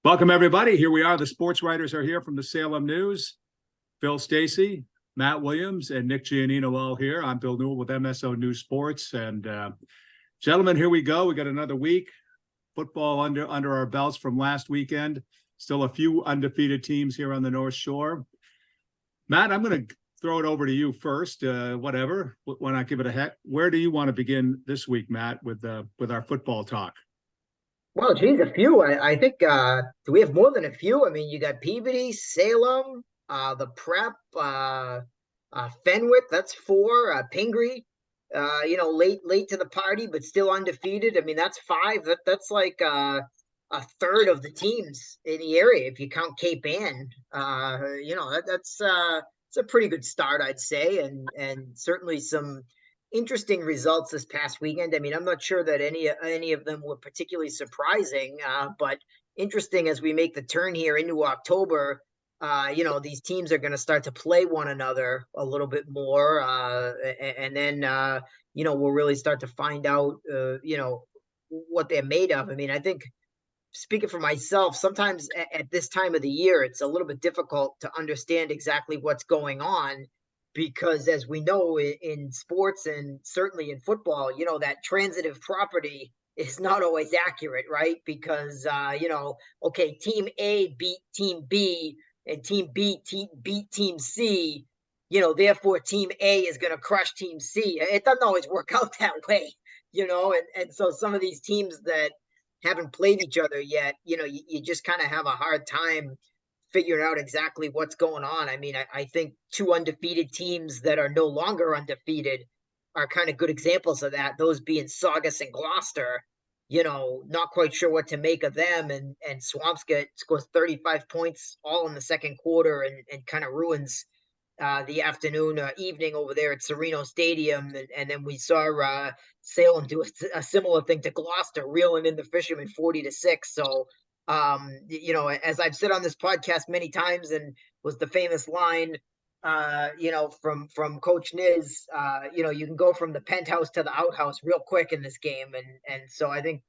Welcome, everybody. Here we are. The sports writers are here from the Salem News. Phil Stacy, Matt Williams, and Nick Giannino all here. I'm Bill Newell with MSO News Sports. And gentlemen, here we go. We got another week. Football under our belts from last weekend. Still a few undefeated teams here on the North Shore. Matt, I'm going to throw it over to you first. Whatever. Why not give it a heck? Where do you want to begin this week, Matt, with our football talk? Well, geez, a few. I think do we have more than a few? I mean, you got Peabody, Salem, the Prep, Fenwick, that's four. Pingree, late to the party, but still undefeated. I mean, that's five. That's like a third of the teams in the area if you count Cape Ann. That's it's a pretty good start, I'd say, and certainly some interesting results this past weekend. I mean, I'm not sure that any of them were particularly surprising, but interesting as we make the turn here into October. These teams are going to start to play one another a little bit more, and then we'll really start to find out what they're made of. I mean, I think speaking for myself, sometimes at this time of the year, it's a little bit difficult to understand exactly what's going on because, as we know in sports and certainly in football, that transitive property is not always accurate, right? Because, okay, team A beat team B and team B beat team C, therefore team A is going to crush team C. It doesn't always work out that way, and so some of these teams that haven't played each other yet, you just kind of have a hard time figuring out exactly what's going on. I mean, I think two undefeated teams that are no longer undefeated are kind of good examples of that. Those being Saugus and Gloucester, not quite sure what to make of them. And Swampscott scores 35 points all in the second quarter and kind of ruins the evening over there at Sereno Stadium. And then we saw Salem do a similar thing to Gloucester, reeling in the Fishermen 40-6. So, as I've said on this podcast many times, and was the famous line, from Coach Niz, you can go from the penthouse to the outhouse real quick in this game. And so I think,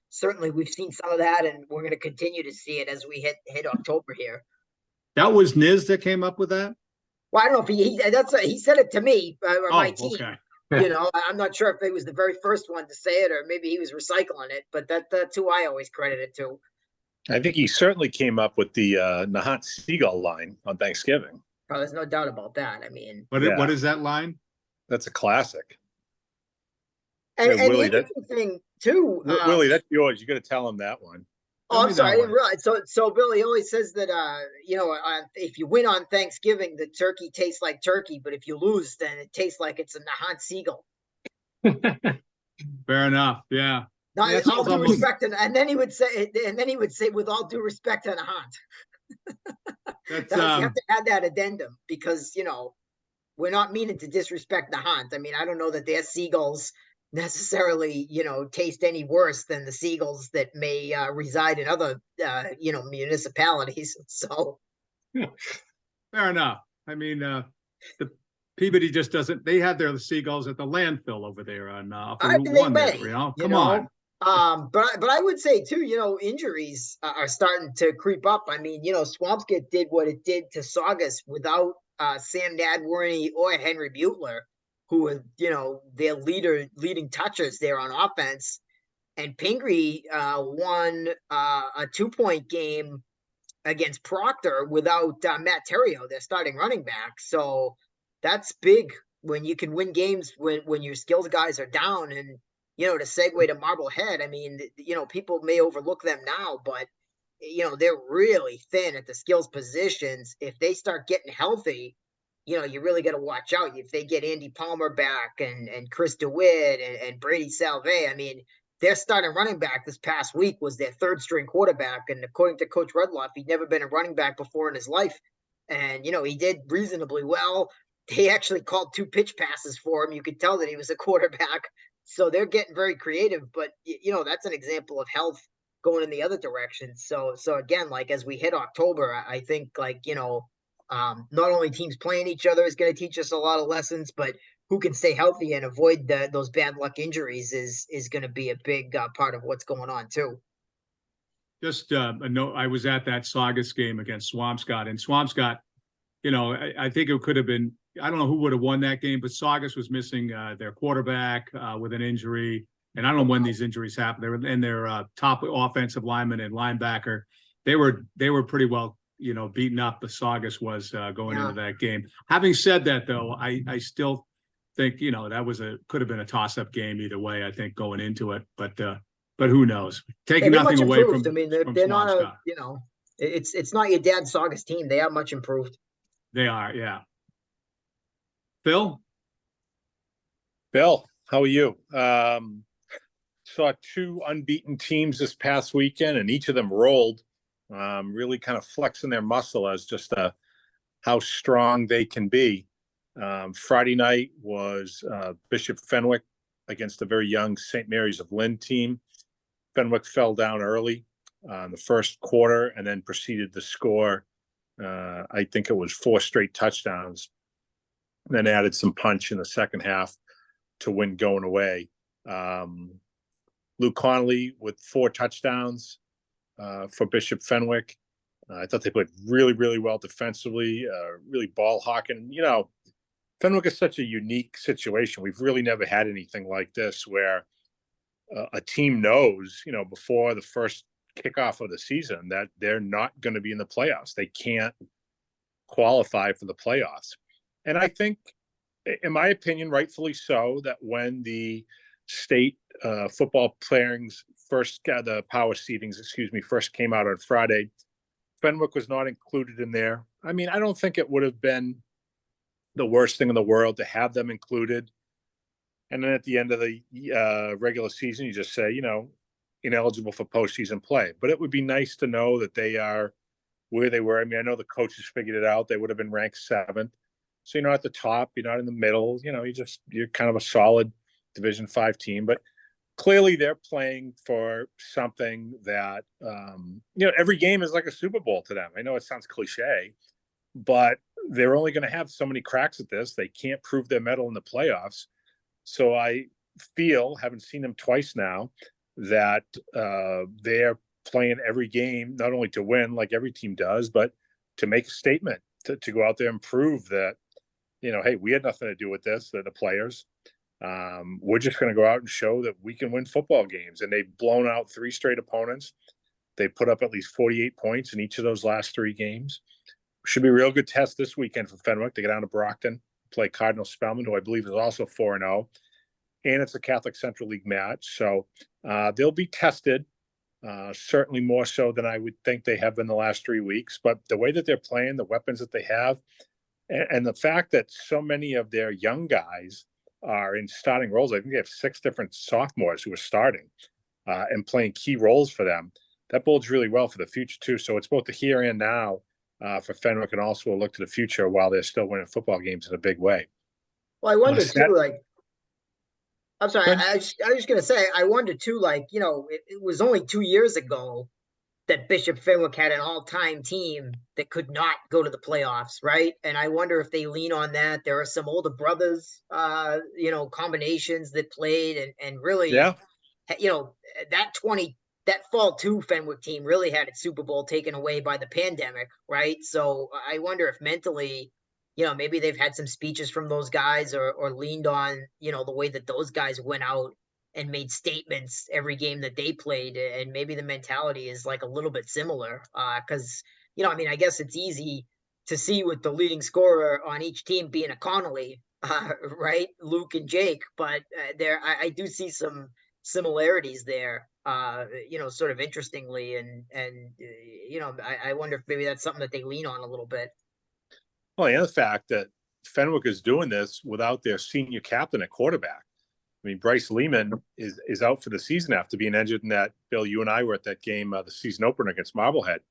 certainly we've seen some of that, and we're going to continue to see it as we hit October here. That was Niz that came up with that? Well, I don't know if he said it to me or my team. Okay. I'm not sure if it was the very first one to say it or maybe he was recycling it, but that's who I always credit it to. I think he certainly came up with the Nahant Seagull line on Thanksgiving. Oh, there's no doubt about that. I mean, what is that line? That's a classic. And Willie, the interesting thing too, Willie, that's yours. You got to tell him that one. Oh, I'm sorry, I didn't realize. So Billy always says that if you win on Thanksgiving, the turkey tastes like turkey, but if you lose, then it tastes like it's a Nahant Seagull. Fair enough. Yeah. Not all due respect, and then he would say, with all due respect to Nahant. You have to add that addendum because we're not meaning to disrespect Nahant. I mean, I don't know that their seagulls necessarily taste any worse than the seagulls that may reside in other municipalities. So fair enough. I mean, the Peabody just doesn't. They have their seagulls at the landfill over there on Route 1. Come on. But I would say too, injuries are starting to creep up. I mean, Swampscott did what it did to Saugus without Sam Nadworny or Henry Butler, who were, their leading touchers there on offense. And Pingree won a 2-point game against Proctor without Matt Terrio, their starting running back. So that's big when you can win games when your skills guys are down. And, to segue to Marblehead, I mean, people may overlook them now, but, they're really thin at the skills positions. If they start getting healthy, you really got to watch out. If they get Andy Palmer back and Chris DeWitt and Brady Salve, I mean, their starting running back this past week was their third string quarterback. And according to Coach Rudloff, he'd never been a running back before in his life. And, he did reasonably well. They actually called 2 pitch passes for him. You could tell that he was a quarterback. So they're getting very creative, but that's an example of health going in the other direction. So again, like as we hit October, I think not only teams playing each other is going to teach us a lot of lessons, but who can stay healthy and avoid those bad luck injuries is going to be a big part of what's going on too. just a note. I was at that Saugus game against Swampscott, and Swampscott, I think it could have been. I don't know who would have won that game, but Saugus was missing their quarterback with an injury, and I don't know when these injuries happened. They were in their top offensive lineman and linebacker. They were pretty well, beaten up. The Saugus was going into that game. Having said that, though, I still think that could have been a toss-up game either way. I think going into it, but who knows? Taking nothing away from. I mean, from they're not Swampscott. it's not your dad's Saugus team. They are much improved. They are, yeah. Phil? Bill, how are you? Saw two unbeaten teams this past weekend, and each of them rolled, really kind of flexing their muscle as just how strong they can be. Friday night was Bishop Fenwick against the very young St. Mary's of Lynn team. Fenwick fell down early in the first quarter and then proceeded to score, I think it was 4 straight touchdowns, and then added some punch in the second half to win going away. Luke Connolly with 4 touchdowns for Bishop Fenwick. I thought they played really, really well defensively, really ball hawking. Fenwick is such a unique situation. We've really never had anything like this where a team knows, before the first kickoff of the season that they're not going to be in the playoffs. They can't qualify for the playoffs. And I think, in my opinion, rightfully so, that when the state football pairings the power seedings, first came out on Friday, Fenwick was not included in there. I mean, I don't think it would have been the worst thing in the world to have them included. And then at the end of the regular season, you just say, ineligible for postseason play. But it would be nice to know that they are where they were. I mean, I know the coaches figured it out. They would have been ranked 7th. So you're not at the top, you're not in the middle, you're kind of a solid Division 5 team. But clearly they're playing for something that, every game is like a Super Bowl to them. I know it sounds cliche, but they're only going to have so many cracks at this. They can't prove their mettle in the playoffs. So I feel, having seen them twice now, that they're playing every game, not only to win like every team does, but to make a statement, to go out there and prove that, hey, we had nothing to do with this, the players. We're just going to go out and show that we can win football games. And they've blown out 3 straight opponents. They put up at least 48 points in each of those last 3 games. Should be a real good test this weekend for Fenwick. They get down to Brockton, play Cardinal Spellman, who I believe is also 4-0. And it's a Catholic Central League match. So they'll be tested, certainly more so than I would think they have been the last 3 weeks. But the way that they're playing, the weapons that they have, and the fact that so many of their young guys are in starting roles. I think they have 6 different sophomores who are starting and playing key roles for them. That bodes really well for the future too. So it's both the here and now for Fenwick, and also a look to the future while they're still winning football games in a big way. Well, I wonder too, I'm sorry, I was just going to say, I wonder too, it was only 2 years ago that Bishop Fenwick had an all-time team that could not go to the playoffs, right? And I wonder if they lean on that. There are some older brothers, combinations that played and really, that fall 2 Fenwick team really had its Super Bowl taken away by the pandemic, right? So I wonder if mentally, maybe they've had some speeches from those guys or leaned on, the way that those guys went out and made statements every game that they played. And maybe the mentality is like a little bit similar. Cause I guess it's easy to see with the leading scorer on each team being a Connolly, right? Luke and Jake, but I do see some similarities there, sort of interestingly. And I wonder if maybe that's something that they lean on a little bit. Well, and the fact that Fenwick is doing this without their senior captain at quarterback. I mean, Bryce Lehman is out for the season after being injured in that. Bill, you and I were at that game, the season opener against Marblehead.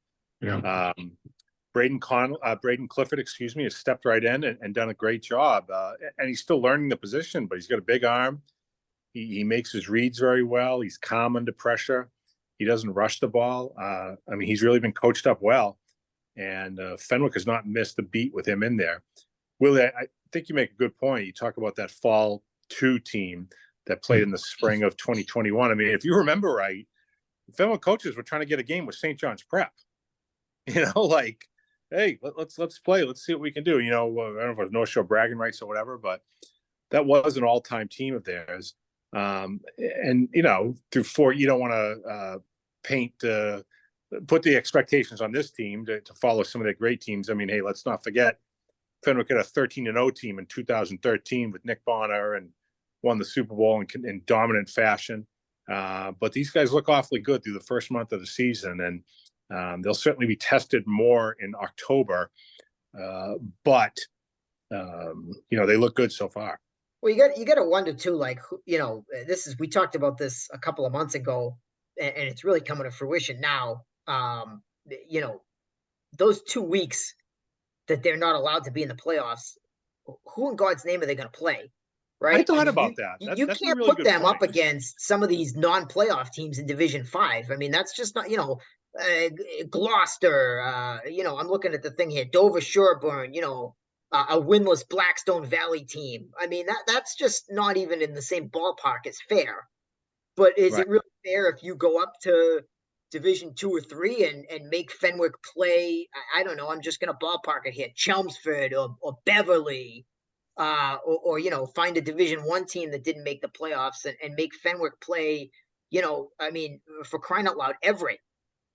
Yeah. Braden Clifford, has stepped right in and done a great job. And he's still learning the position, but he's got a big arm. He makes his reads very well. He's calm under pressure. He doesn't rush the ball. He's really been coached up well. And Fenwick has not missed a beat with him in there. Willie, I think you make a good point. You talk about that fall 2 team that played in the spring of 2021. I mean, if you remember right, Fenwick coaches were trying to get a game with St. John's Prep. Like, hey, let's play. Let's see what we can do. I don't know if it was North Shore bragging rights or whatever, but that was an all-time team of theirs. And through four, you don't want to put the expectations on this team to follow some of the great teams. I mean, hey, let's not forget Fenwick had a 13-0 team in 2013 with Nick Bonner and won the Super Bowl in dominant fashion. But these guys look awfully good through the first month of the season, and they'll certainly be tested more in October. But they look good so far. Well, you got to wonder too, like, we talked about this a couple of months ago, and it's really coming to fruition now. Those 2 weeks that they're not allowed to be in the playoffs, who in God's name are they going to play? Right? I thought about that. You that's can't a really put good them point. up against some of these non-playoff teams in Division 5. I mean, that's just not, Gloucester, I'm looking at the thing here, Dover Sherburne, a winless Blackstone Valley team. I mean, that's just not even in the same ballpark as fair. But is it really fair if you go up to Division 2 or 3 and make Fenwick play? I don't know. I'm just going to ballpark it here: Chelmsford or Beverly, or find a Division 1 team that didn't make the playoffs and make Fenwick play. I mean, for crying out loud, Everett.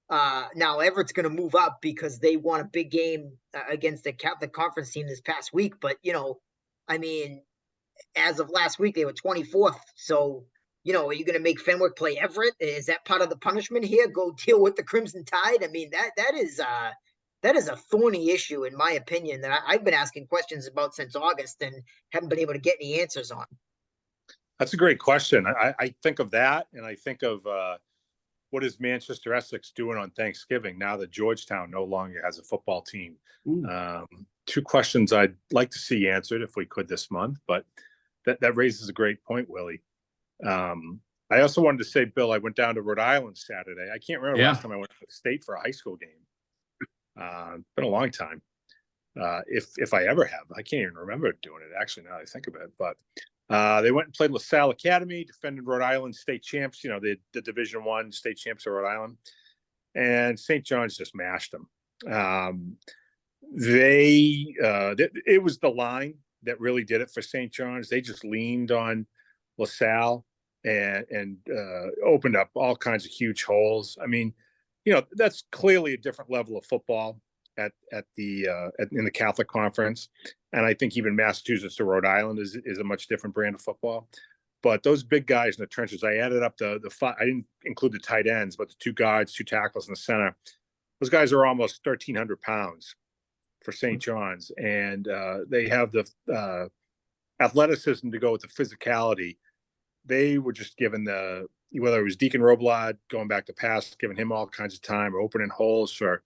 Now Everett's going to move up because they won a big game against the Catholic Conference team this past week. But I mean, as of last week, they were 24th. So are you going to make Fenwick play Everett? Is that part of the punishment here? Go deal with the Crimson Tide? I mean, that is a thorny issue, in my opinion, that I've been asking questions about since August and haven't been able to get any answers on. That's a great question. I think of that, and I think of what is Manchester Essex doing on Thanksgiving now that Georgetown no longer has a football team? Two questions I'd like to see answered if we could this month, but that raises a great point, Willie. I also wanted to say, Bill, I went down to Rhode Island Saturday. I can't remember last time I went to the state for a high school game. Been a long time. If I ever have, I can't even remember doing it actually now that I think of it. But they went and played LaSalle Academy, defended Rhode Island state champs, the Division I state champs of Rhode Island, and St. John's just mashed them. It was the line that really did it for St. John's. They just leaned on LaSalle and opened up all kinds of huge holes. I mean, that's clearly a different level of football in the Catholic Conference, and I think even Massachusetts to Rhode Island is a much different brand of football. But those big guys in the trenches, I added up the five. I didn't include the tight ends, but the 2 guards, 2 tackles in the center. Those guys are almost 1,300 pounds for St. John's, and they have the athleticism to go with the physicality. They were just given whether it was Deacon Roblad going back to pass, giving him all kinds of time, or opening holes for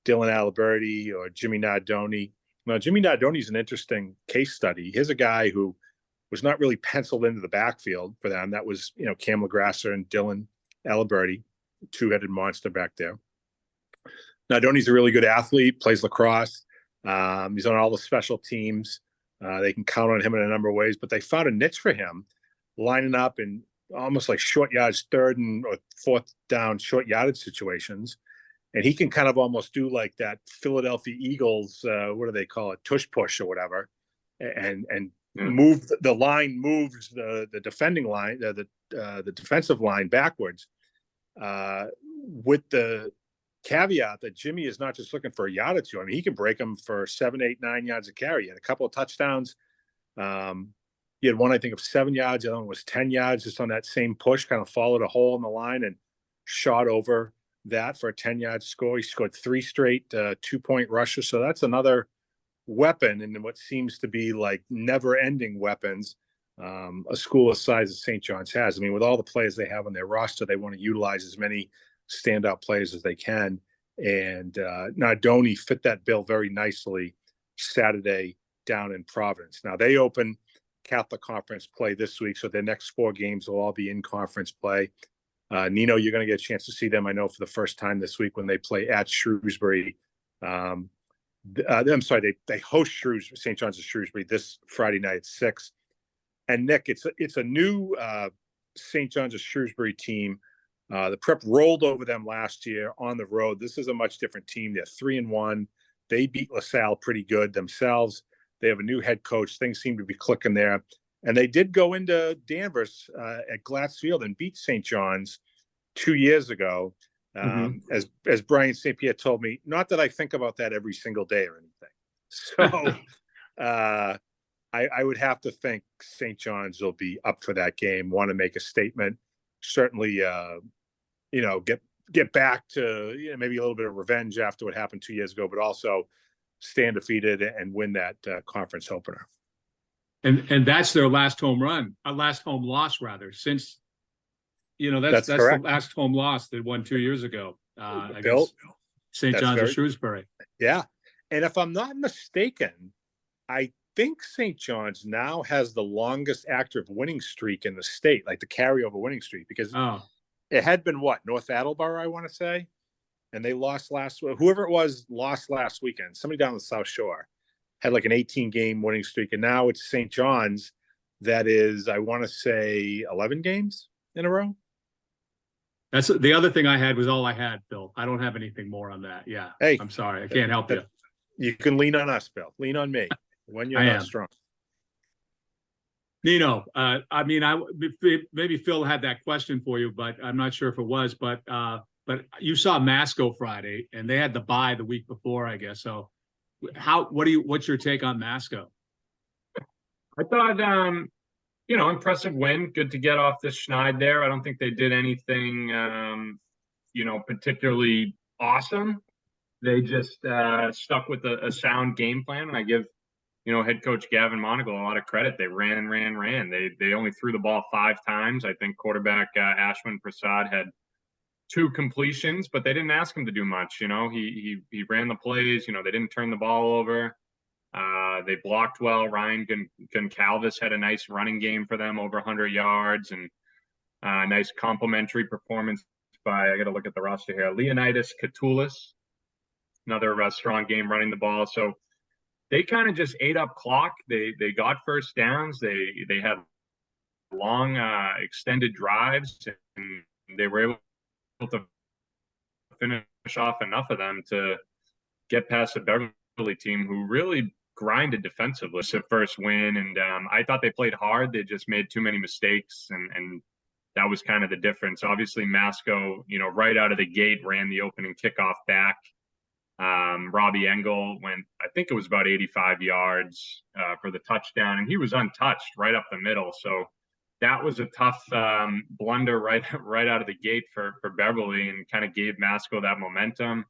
Dylan Aliberti or Jimmy Nardoni. Now, Jimmy Nardoni is an interesting case study. Here's a guy who was not really penciled into the backfield for them. That was, Cam LaGrasser and Dylan Aliberti, 2-headed monster back there. Nardoni's a really good athlete, plays lacrosse. He's on all the special teams. They can count on him in a number of ways, but they found a niche for him, lining up in almost like short yards, 3rd or 4th down short yardage situations. And he can kind of almost do like that Philadelphia Eagles, what do they call it, tush push or whatever, and move the line, moves the defending line, the defensive line backwards, with the caveat that Jimmy is not just looking for a yard or two. I mean, he can break them for 7, 8, 9 yards of carry. He had a couple of touchdowns. He had one, I think, of 7 yards. The other one was 10 yards, just on that same push, kind of followed a hole in the line and shot over that for a 10-yard score. He scored 3 straight 2-point rushes. So that's another weapon in what seems to be like never-ending weapons a school the size of St. John's has. I mean, with all the players they have on their roster, they want to utilize as many standout players as they can. And Nardoni fit that bill very nicely Saturday down in Providence. Now, they open Catholic Conference play this week, so their next 4 games will all be in conference play. Nino, you're going to get a chance to see them, I know, for the first time this week when they play at Shrewsbury. I'm sorry, they host St. John's of Shrewsbury this Friday night at 6. And Nick, it's a new St. John's of Shrewsbury team The Prep rolled over them last year on the road. This is a much different team. They're 3-1. They beat LaSalle pretty good themselves. They have a new head coach. Things seem to be clicking there. And they did go into Danvers at Glatz Field and beat St. John's 2 years ago. As Brian St. Pierre told me, not that I think about that every single day or anything. So I would have to think St. John's will be up for that game, want to make a statement. Certainly, get back to maybe a little bit of revenge after what happened 2 years ago, but also stay undefeated and win that conference opener. And that's their last home loss rather, since that's correct. the last home loss they won 2 years ago. Bill, St. John's of Shrewsbury. Yeah. And if I'm not mistaken, I think St. John's now has the longest active winning streak in the state, like the carryover winning streak, because it had been North Attleboro, I want to say. And they lost whoever it was lost last weekend. Somebody down the South Shore had like an 18-game winning streak. And now it's St. John's that is, I want to say, 11 games in a row. That's the other thing I had was all I had, Phil. I don't have anything more on that. Yeah. Hey, I'm sorry. I can't help you. You can lean on us, Bill. Lean on me when you're not strong. Nino, maybe Phil had that question for you, but I'm not sure if it was. But you saw Masco Friday, and they had the bye the week before, I guess. So, what's your take on Masco? I thought, impressive win. Good to get off the schneid there. I don't think they did anything, particularly awesome. They just stuck with a sound game plan, and I give head coach Gavin Monagle a lot of credit. They ran. They only threw the ball 5 times. I think quarterback Ashwin Prasad had 2 completions, but they didn't ask him to do much. He ran the plays. They didn't turn the ball over. They blocked well. Ryan Goncalves had a nice running game for them, over 100 yards, and a nice complimentary performance by, I got to look at the roster here, Leonidas Katulis, another strong game running the ball. So they kind of just ate up clock. They got first downs. They had long extended drives, and they were able to finish off enough of them to get past the Beverly team, who really grinded defensively. It's their first win, and I thought they played hard. They just made too many mistakes, and that was kind of the difference. Obviously, Masco, right out of the gate, ran the opening kickoff back. Robbie Engel went, I think it was about 85 yards for the touchdown, and he was untouched right up the middle. So that was a tough blunder right out of the gate for Beverly, and kind of gave Masco that momentum.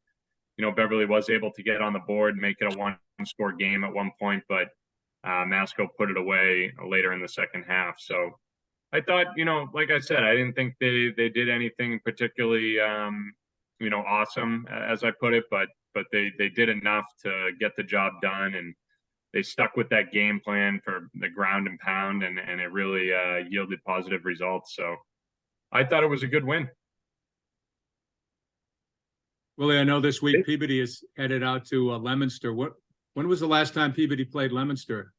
Beverly was able to get on the board, make it a 1-score game at one point, but Masco put it away later in the second half. So I thought, like I said, I didn't think they did anything particularly, awesome, as I put it, but they did enough to get the job done, and they stuck with that game plan for the ground and pound, and it really yielded positive results. So I thought it was a good win. Willie, I know this week Peabody is headed out to Leominster. When was the last time Peabody played Leominster?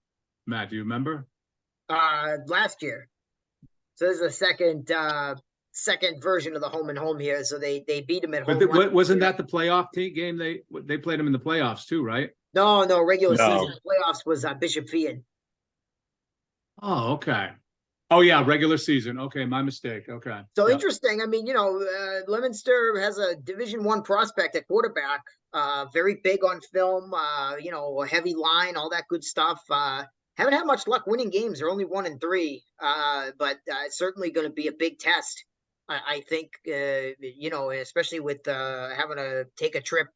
Matt, do you remember? Last year. So this is the second version of the home and home here. So they beat them at home. But wasn't that the playoff game? They played them in the playoffs too, right? No, regular season. Playoffs was Bishop Fian. Oh, okay. Oh yeah, regular season. Okay, my mistake. Okay. So interesting. I mean, Leominster has a Division I prospect at quarterback. Very big on film. A heavy line, all that good stuff. Haven't had much luck winning games. They're only 1-3. But it's certainly going to be a big test. I think, especially with having to take a trip,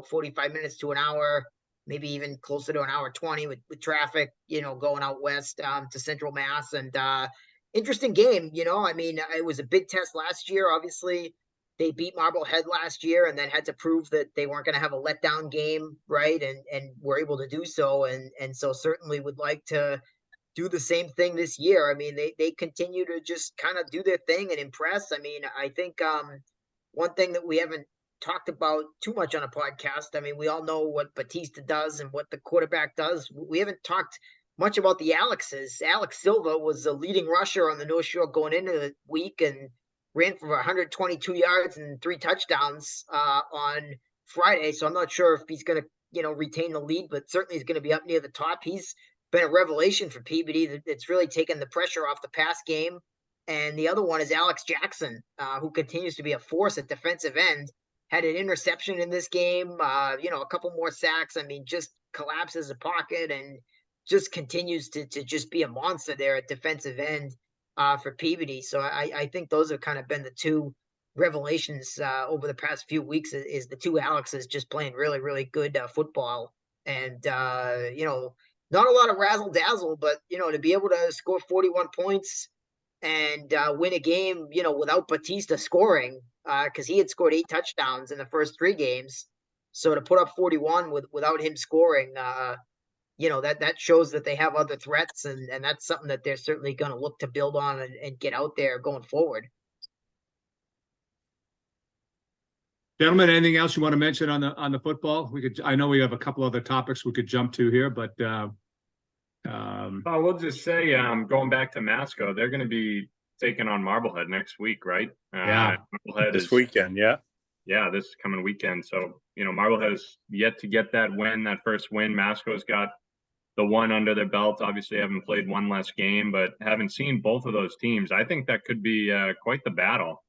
45 minutes to an hour, maybe even closer to an hour 20 with traffic, going out west to Central Mass. And interesting game, it was a big test last year. Obviously, they beat Marblehead last year and then had to prove that they weren't going to have a letdown game, right? And were able to do so. And so certainly would like to do the same thing this year. I mean, they continue to just kind of do their thing and impress. I mean, I think one thing that we haven't talked about too much on a podcast, I mean, we all know what Batista does and what the quarterback does. We haven't talked much about the Alexes. Alex Silva was the leading rusher on the North Shore going into the week, and ran for 122 yards and 3 touchdowns on Friday. So I'm not sure if he's going to, retain the lead, but certainly he's going to be up near the top. He's been a revelation for Peabody. That's really taken the pressure off the pass game. And the other one is Alex Jackson, who continues to be a force at defensive end. Had an interception in this game, a couple more sacks. I mean, just collapses the pocket and just continues to just be a monster there at defensive end for Peabody. So I think those have kind of been the two revelations over the past few weeks is the two Alexes just playing really, really good football. And, not a lot of razzle dazzle, but, to be able to score 41 points and win a game, without Batista scoring, because he had scored 8 touchdowns in the first 3 games. So to put up 41 without him scoring, that shows that they have other threats, and that's something that they're certainly going to look to build on and get out there going forward. Gentlemen, anything else you want to mention on the football? I know we have a couple other topics we could jump to here, but we'll just say, going back to Masco, they're going to be taking on Marblehead next week, right? Yeah, Marblehead this weekend. Yeah, this coming weekend. So, Marblehead has yet to get that first win. Masco's got the one under their belt. Obviously, haven't played one less game, but having seen both of those teams, I think that could be quite the battle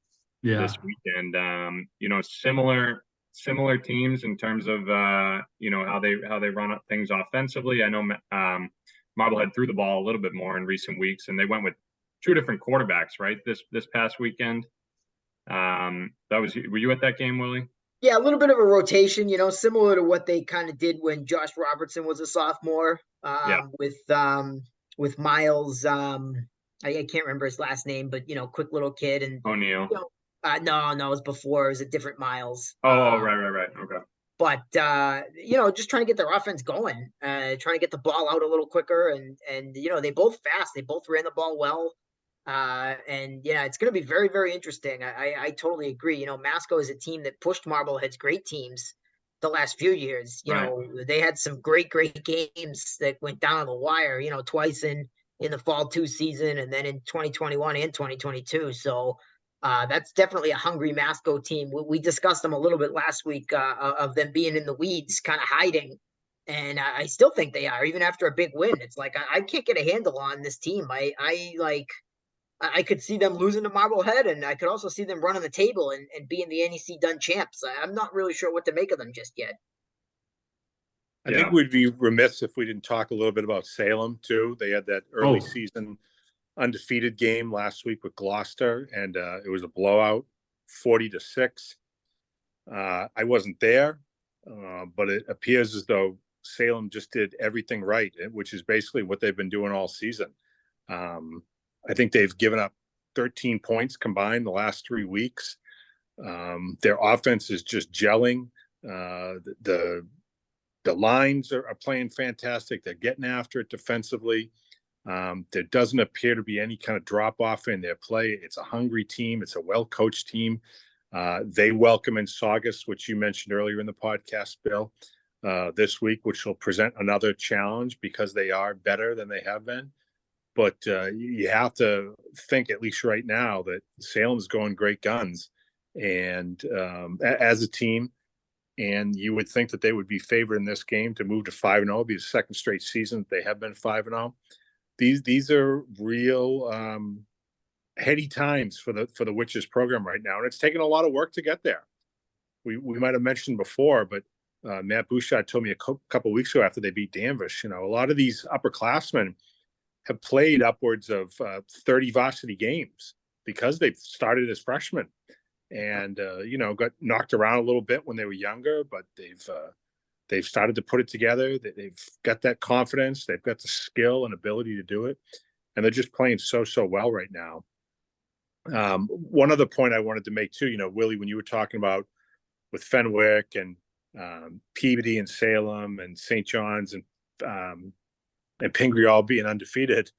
this weekend. Similar teams in terms of how they run up things offensively. I know Marblehead threw the ball a little bit more in recent weeks, and they went with 2 different quarterbacks, right? This past weekend. Were you at that game, Willie? Yeah, a little bit of a rotation, similar to what they kind of did when Josh Robertson was a sophomore. With Miles, I can't remember his last name, but quick little kid and O'Neal. No, it was before. It was a different Miles. Right. Okay. But just trying to get their offense going, trying to get the ball out a little quicker, and they both fast. They both ran the ball well. And it's going to be very, very interesting. I totally agree. Masco is a team that pushed Marblehead's great teams the last few years. They had some great games that went down on the wire, twice in the fall 2 season, and then in 2021 and 2022. So that's definitely a hungry Masco team. We discussed them a little bit last week of them being in the weeds, kind of hiding. And I still think they are, even after a big win. It's like I can't get a handle on this team. I could see them losing to Marblehead, and I could also see them running the table and being the NEC Dun champs. I'm not really sure what to make of them just yet. I think we'd be remiss if we didn't talk a little bit about Salem too. They had that early season undefeated game last week with Gloucester, and it was a blowout, 40-6. I wasn't there, but it appears as though Salem just did everything right, which is basically what they've been doing all season. I think they've given up 13 points combined the last 3 weeks. Their offense is just gelling. The lines are playing fantastic. They're getting after it defensively. There doesn't appear to be any kind of drop off in their play. It's a hungry team. It's a well-coached team. They welcome in Saugus, which you mentioned earlier in the podcast, Bill, this week, which will present another challenge because they are better than they have been. But you have to think, at least right now, that Salem's going great guns, and as a team, and you would think that they would be favored in this game to move to 5-0. It'll be the second straight season that they have been 5-0. These are real heady times for the Witches program right now, and it's taken a lot of work to get there. We might have mentioned before, but Matt Bouchard told me a couple of weeks ago after they beat Danvers, a lot of these upperclassmen have played upwards of 30 varsity games because they've started as freshmen and, got knocked around a little bit when they were younger, but they've started to put it together. They've got that confidence. They've got the skill and ability to do it. And they're just playing so well right now. One other point I wanted to make too, Willie, when you were talking about with Fenwick and Peabody and Salem and St. John's and Pingree all being undefeated.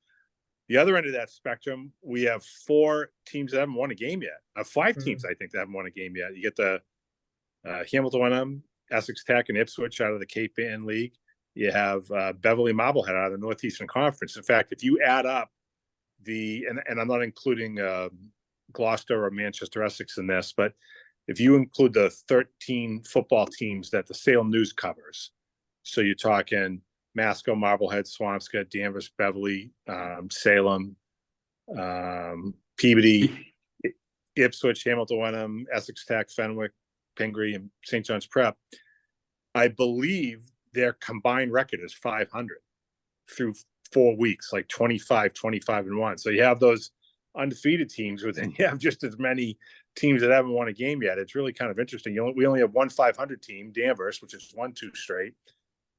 The other end of that spectrum, we have 4 teams that haven't won a game yet. 5 teams, I think, that haven't won a game yet. You get the Hamilton, Essex Tech, and Ipswich out of the Cape Ann League. You have Beverly Marblehead out of the Northeastern Conference. In fact, if you add up and I'm not including Gloucester or Manchester Essex in this, but if you include the 13 football teams that the Salem News covers, so you're talking Masco, Marblehead, Swampscott, Danvers, Beverly, Salem, Peabody, Ipswich, Hamilton, Wenham, Essex Tech, Fenwick, Pingree, and St. John's Prep, I believe their combined record is 500 through 4 weeks, like 25, 25 and 1. So you have those undefeated teams, but then you have just as many teams that haven't won a game yet. It's really kind of interesting. We only have one 500 team, Danvers, which has won 2 straight.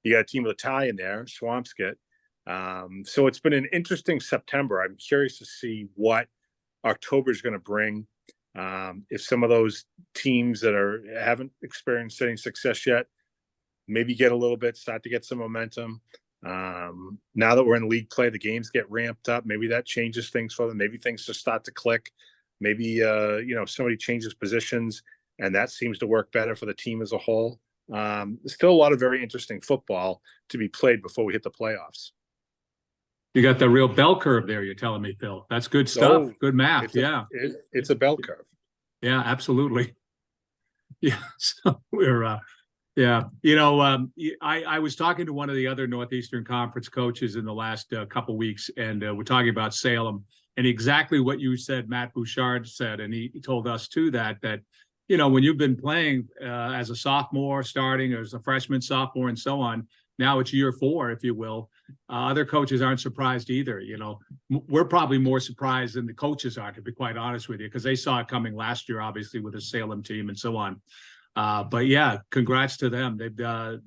You got a team with a tie in there, Swampscott. So it's been an interesting September. I'm curious to see what October is going to bring. If some of those teams that haven't experienced any success yet, maybe get a little bit, start to get some momentum. Now that we're in league play, the games get ramped up. Maybe that changes things for them. Maybe things just start to click. Maybe, somebody changes positions and that seems to work better for the team as a whole. There's still a lot of very interesting football to be played before we hit the playoffs. You got the real bell curve there, you're telling me, Phil. That's good stuff. Oh, Good math. It's a bell curve. Yeah, absolutely. Yeah. So we're, I was talking to one of the other Northeastern Conference coaches in the last couple weeks, and we're talking about Salem, and exactly what you said, Matt Bouchard said, and he told us too that when you've been playing as a sophomore, starting as a freshman, sophomore, and so on, now it's year 4, if you will. Other coaches aren't surprised either. We're probably more surprised than the coaches are, to be quite honest with you, because they saw it coming last year, obviously, with the Salem team and so on. But yeah, congrats to them.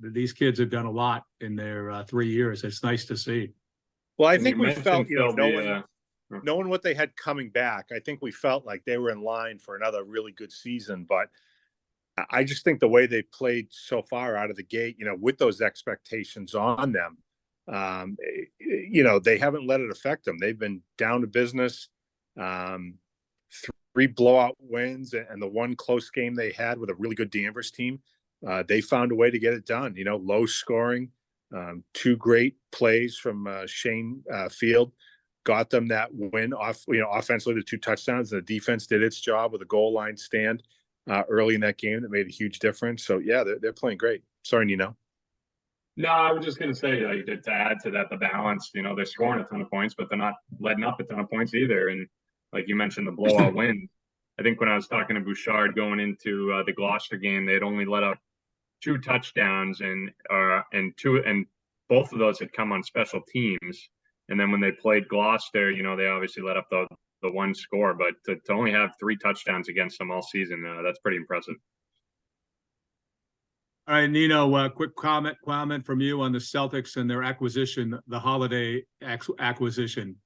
These kids have done a lot in their 3 years. It's nice to see. Well, I think we felt, knowing what they had coming back, I think we felt like they were in line for another really good season. But I just think the way they played so far out of the gate, with those expectations on them, they haven't let it affect them. They've been down to business. 3 blowout wins and the one close game they had with a really good Danvers team. They found a way to get it done, low scoring, 2 great plays from Shane Field got them that win off, offensively, the 2 touchdowns, and the defense did its job with a goal line stand early in that game that made a huge difference. So yeah, they're playing great. Sorry, Nino. No, I was just going to say, to add to that, the balance, they're scoring a ton of points, but they're not letting up a ton of points either. And like you mentioned, the blowout win. I think when I was talking to Bouchard going into the Gloucester game, they had only let up 2 touchdowns and both of those had come on special teams. And then when they played Gloucester, they obviously let up the 1 score, but to only have 3 touchdowns against them all season, that's pretty impressive. All right, Nino, quick comment from you on the Celtics and their acquisition, the Holiday acquisition.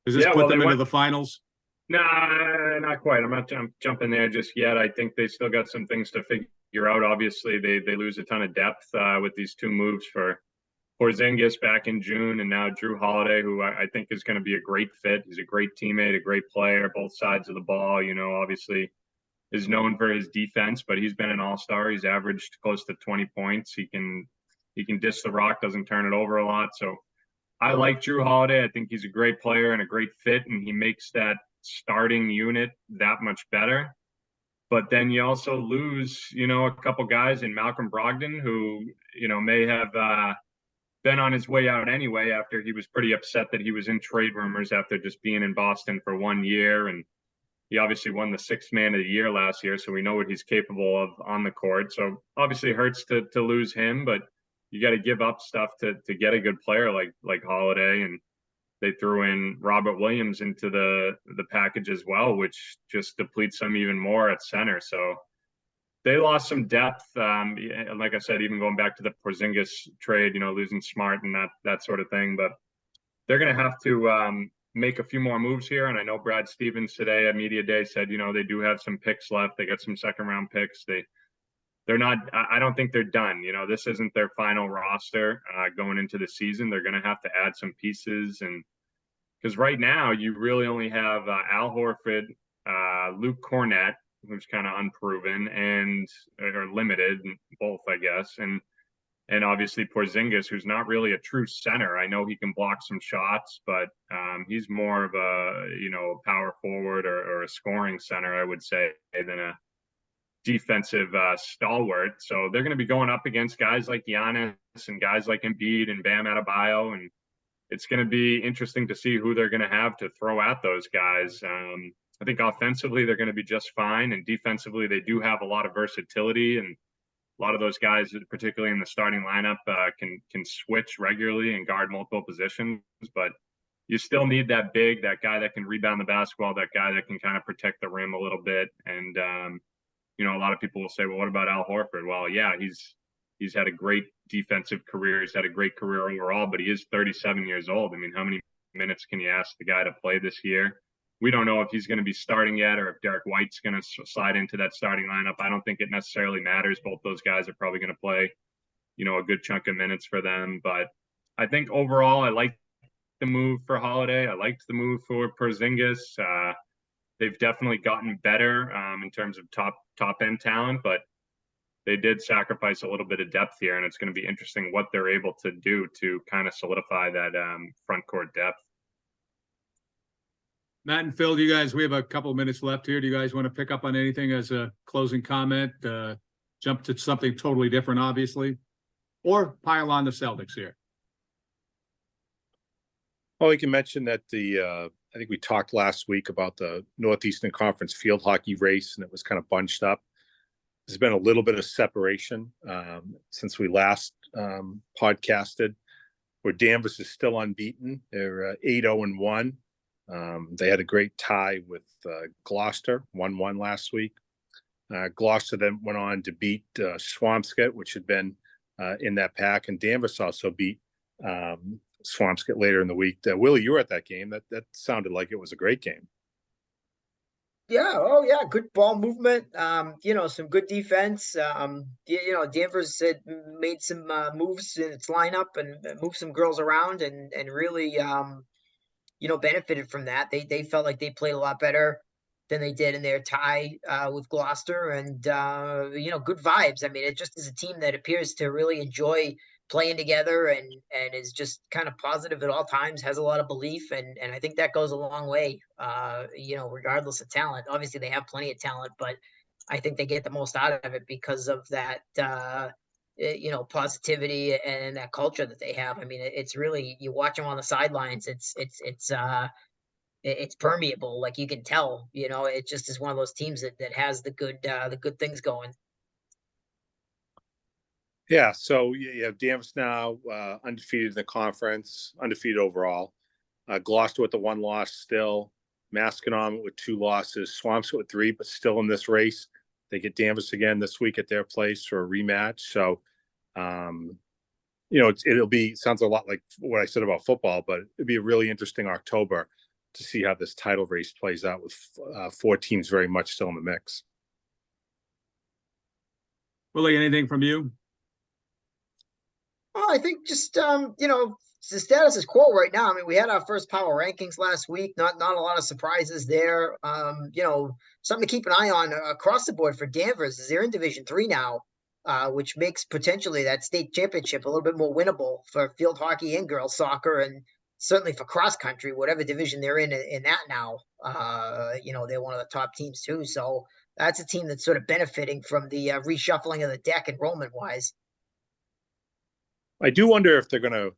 Does this put them into the finals? Nah, not quite. I'm not jumping there just yet. I think they still got some things to figure out. Obviously, they lose a ton of depth with these 2 moves for Porzingis back in June, and now Drew Holiday, who I think is going to be a great fit. He's a great teammate, a great player, both sides of the ball. Obviously is known for his defense, but he's been an all-star. He's averaged close to 20 points. He can dish the rock, doesn't turn it over a lot. So I like Drew Holiday. I think he's a great player and a great fit, and he makes that starting unit that much better. But then you also lose, a couple guys in Malcolm Brogdon, who, may have been on his way out anyway after he was pretty upset that he was in trade rumors after just being in Boston for 1 year. And he obviously won the 6th man of the year last year, so we know what he's capable of on the court. So obviously it hurts to lose him, but you got to give up stuff to get a good player like Holiday. And they threw in Robert Williams into the package as well, which just depletes them even more at center. So they lost some depth. Like I said, even going back to the Porzingis trade, losing Smart and that sort of thing. But they're going to have to make a few more moves here. And I know Brad Stevens today at Media Day said, they do have some picks left. They got some 2nd-round picks. They're not, I don't think they're done. This isn't their final roster going into the season. They're going to have to add some pieces. And because right now you really only have Al Horford, Luke Cornett, who's kind of unproven or limited, both, I guess. And and obviously Porzingis, who's not really a true center. I know he can block some shots, but he's more of a, power forward or a scoring center, I would say, than a defensive stalwart. So they're going to be going up against guys like Giannis and guys like Embiid and Bam Adebayo, and it's going to be interesting to see who they're going to have to throw at those guys. I think offensively they're going to be just fine, and defensively they do have a lot of versatility, and a lot of those guys, particularly in the starting lineup, can switch regularly and guard multiple positions. But you still need that guy that can rebound the basketball, that guy that can kind of protect the rim a little bit. And a lot of people will say, well, what about Al Horford? Well, yeah, he's had a great defensive career. He's had a great career overall, but he is 37 years old. I mean, how many minutes can you ask the guy to play this year? We don't know if he's going to be starting yet or if Derek White's going to slide into that starting lineup. I don't think it necessarily matters. Both those guys are probably going to play, a good chunk of minutes for them. But I think overall, I like the move for Holiday. I liked the move for Porzingis. They've definitely gotten better in terms of top end talent, but they did sacrifice a little bit of depth here, and it's going to be interesting what they're able to do to kind of solidify that front court depth. Matt and Phil, we have a couple of minutes left here. Do you guys want to pick up on anything as a closing comment? Jump to something totally different, obviously, or pile on the Celtics here? Well, we can mention that I think we talked last week about the Northeastern Conference field hockey race, and it was kind of bunched up. There's been a little bit of separation since we last podcasted, where Danvers is still unbeaten. They're 8-0-1. They had a great tie with Gloucester, 1-1 last week. Gloucester then went on to beat Swampscott, which had been in that pack, and Danvers also beat Swampscott later in the week. Willie, you were at that game. That sounded like it was a great game. Yeah. Oh, yeah. Good ball movement. Some good defense. Danvers had made some moves in its lineup and moved some girls around and really, benefited from that. They felt like they played a lot better than they did in their tie with Gloucester, and good vibes. I mean, it just is a team that appears to really enjoy playing together and is just kind of positive at all times, has a lot of belief, and I think that goes a long way. Regardless of talent. Obviously, they have plenty of talent, but I think they get the most out of it because of that. Positivity and that culture that they have. I mean, it's really, you watch them on the sidelines. It's permeable. Like you can tell, it just is one of those teams that has the good things going. Yeah. So you have Danvers now undefeated in the conference, undefeated overall. Gloucester with the 1 loss still. Masconomet with 2 losses. Swampscott with 3, but still in this race. They get Danvers again this week at their place for a rematch. So, it'll be, sounds a lot like what I said about football, but it'll be a really interesting October to see how this title race plays out with 4 teams very much still in the mix. Willie, anything from you? Oh, I think just the status is quo right now. I mean, we had our first power rankings last week. Not a lot of surprises there. Something to keep an eye on across the board for Danvers is they're in Division III now, which makes potentially that state championship a little bit more winnable for field hockey and girls soccer, and certainly for cross country, whatever division they're in that now. They're one of the top teams too. So that's a team that's sort of benefiting from the reshuffling of the deck enrollment wise. I do wonder if they're going to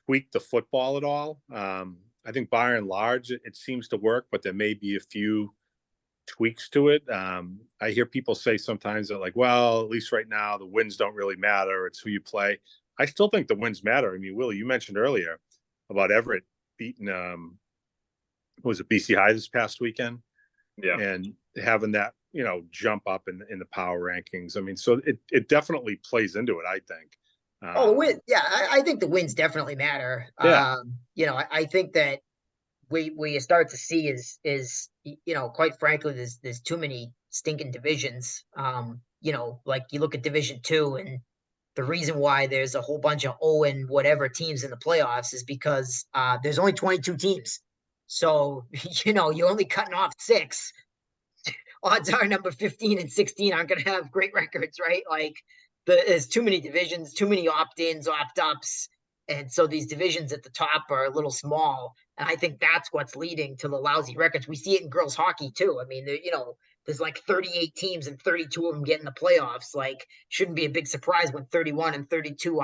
tweak the football at all. I think by and large, it seems to work, but there may be a few tweaks to it. I hear people say sometimes that like, well, at least right now the wins don't really matter. It's who you play. I still think the wins matter. I mean, Willie, you mentioned earlier about Everett beating, was it BC High this past weekend? Yeah. And having that, jump up in the power rankings. I mean, so it definitely plays into it, I think. The win. Yeah, I think the wins definitely matter. Yeah. I think that where you start to see is quite frankly, there's too many stinking divisions. Like you look at Division II, and the reason why there's a whole bunch of and whatever teams in the playoffs is because there's only 22 teams. So, you're only cutting off 6. Odds are number 15 and 16 aren't going to have great records, right? Like, there's too many divisions, too many opt-ins, opt-ups. And so these divisions at the top are a little small. And I think that's what's leading to the lousy records. We see it in girls hockey too. I mean, there's like 38 teams and 32 of them get in the playoffs. Like, shouldn't be a big surprise when 31 and 32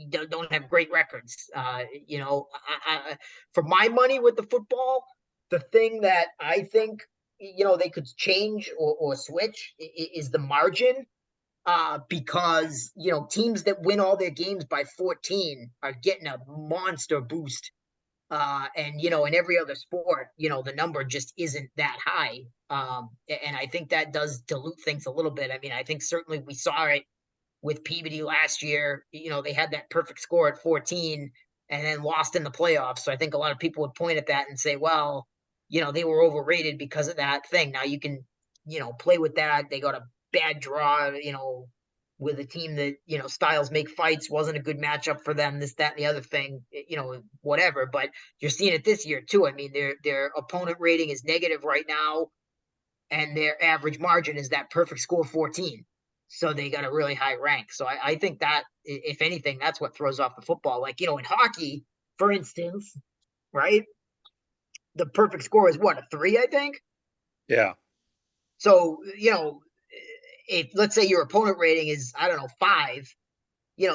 don't have great records. For my money with the football, the thing that I think, they could change or switch is the margin. Because teams that win all their games by 14 are getting a monster boost. And in every other sport, the number just isn't that high. And I think that does dilute things a little bit. I mean, I think certainly we saw it with Peabody last year. They had that perfect score at 14 and then lost in the playoffs. So I think a lot of people would point at that and say, well, they were overrated because of that thing. Now you can, play with that. They got a bad draw, with a team that, styles make fights, wasn't a good matchup for them, this, that, and the other thing, whatever. But you're seeing it this year too. I mean, their opponent rating is negative right now, and their average margin is that perfect score 14. So they got a really high rank. So I think that, if anything, that's what throws off the football. Like, in hockey, for instance, right? The perfect score is what, a 3, I think? Yeah. So, if let's say your opponent rating is, I don't know, 5,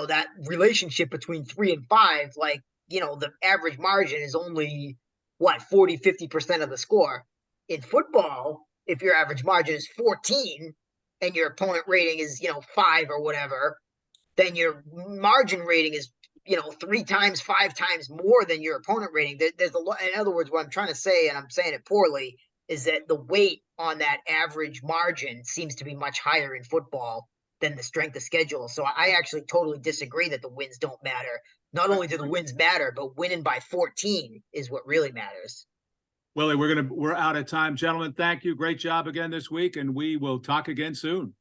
that relationship between 3 and 5, like, the average margin is only what, 40-50% of the score. In football, if your average margin is 14 and your opponent rating is, 5 or whatever, then your margin rating is, 3 times, 5 times more than your opponent rating. There's a lot. In other words, what I'm trying to say, and I'm saying it poorly, is that the weight on that average margin seems to be much higher in football than the strength of schedule. So I actually totally disagree that the wins don't matter. Not only do the wins matter, but winning by 14 is what really matters. Willie, we're out of time. Gentlemen, thank you. Great job again this week, and we will talk again soon.